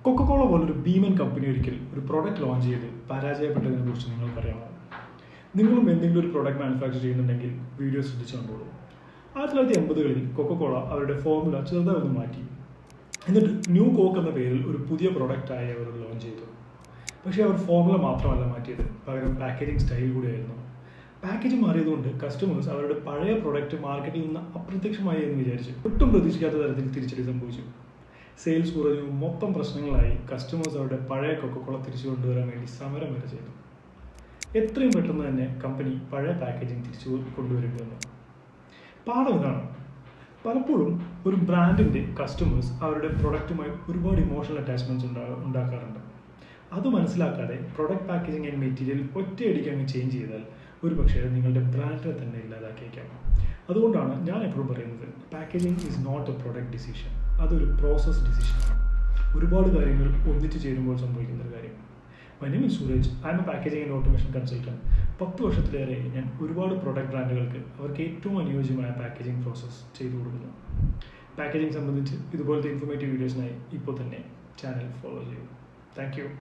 Coca Cola പോലൊരു ഭീമൻ company ഒരിക്കൽ ഒരു പ്രോഡക്റ്റ് ലോഞ്ച് ചെയ്ത് പരാജയപ്പെട്ടതിനെ കുറിച്ച് നിങ്ങൾക്കറിയാമോ? നിങ്ങളും എന്തെങ്കിലും ഒരു പ്രോഡക്റ്റ് മാനുഫാക്ചർ ചെയ്യുന്നുണ്ടെങ്കിൽ വീഡിയോ ശ്രദ്ധിച്ചു കണ്ടോളൂ. 1980കളിൽ കൊക്കക്കോള അവരുടെ ഫോർമുല ചെറുതായി ഒന്ന് മാറ്റി. എന്നിട്ട് ന്യൂ കോക്ക് എന്ന പേരിൽ ഒരു പുതിയ പ്രോഡക്റ്റായി അവർ ലോഞ്ച് ചെയ്തു. പക്ഷേ അവർ ഫോർമുല മാത്രമല്ല മാറ്റിയത്, പകരം പാക്കേജിംഗ് സ്റ്റൈൽ കൂടിയായിരുന്നു. പാക്കേജ് മാറിയതുകൊണ്ട് കസ്റ്റമേഴ്സ് അവരുടെ പഴയ പ്രോഡക്റ്റ് മാർക്കറ്റിൽ നിന്ന് അപ്രത്യക്ഷമായി എന്ന് വിചാരിച്ചു. ഒട്ടും പ്രതീക്ഷിക്കാത്ത തരത്തിൽ തിരിച്ചടി സംഭവിച്ചു. സെയിൽസ് കുറഞ്ഞു, മൊത്തം പ്രശ്നങ്ങളായി. കസ്റ്റമേഴ്സ് അവരുടെ പഴയ കൊക്കക്കോള തിരിച്ചു കൊണ്ടുവരാൻ വേണ്ടി സമരം വരെ ചെയ്തു. എത്രയും പെട്ടെന്ന് തന്നെ കമ്പനി പഴയ പാക്കേജിംഗ് തിരിച്ചു കൊണ്ടുവരേണ്ടി വന്നു. പാഠം ഇതാണ്: പലപ്പോഴും ഒരു ബ്രാൻഡിൻ്റെ കസ്റ്റമേഴ്സ് അവരുടെ പ്രൊഡക്റ്റുമായി ഒരുപാട് ഇമോഷണൽ അറ്റാച്ച്മെൻറ്റ്സ് ഉണ്ടാക്കാറുണ്ട്. അത് മനസ്സിലാക്കാതെ പ്രൊഡക്റ്റ് പാക്കേജിംഗ് ആൻഡ് മെറ്റീരിയൽ ഒറ്റയടിക്ക് അങ്ങ് ചേഞ്ച് ചെയ്താൽ ഒരു പക്ഷേ നിങ്ങളുടെ ബ്രാൻഡിനെ തന്നെ ഇല്ലാതാക്കിയേക്കാം. അതുകൊണ്ടാണ് ഞാൻ എപ്പോഴും പറയുന്നത്, packaging is not a product decision, അതൊരു പ്രോസസ് ഡിസിഷനാണ്. ഒരുപാട് കാര്യങ്ങൾ ഒന്നിച്ചു ചേരുമ്പോൾ സംഭവിക്കുന്ന ഒരു കാര്യം. My name is Suraj. I am a packaging and automation consultant. 10 വർഷത്തിലേറെ ഞാൻ ഒരുപാട് പ്രൊഡക്റ്റ് ബ്രാൻഡുകൾക്ക് അവർക്ക് ഏറ്റവും അനുയോജ്യമായ പാക്കേജിംഗ് പ്രോസസ്സ് ചെയ്തു കൊടുക്കുന്നു. പാക്കേജിംഗ് സംബന്ധിച്ച് ഇതുപോലത്തെ ഇൻഫോർമേറ്റീവ് വീഡിയോസിനായി ഇപ്പോൾ തന്നെ ചാനൽ ഫോളോ ചെയ്യൂ. Thank you.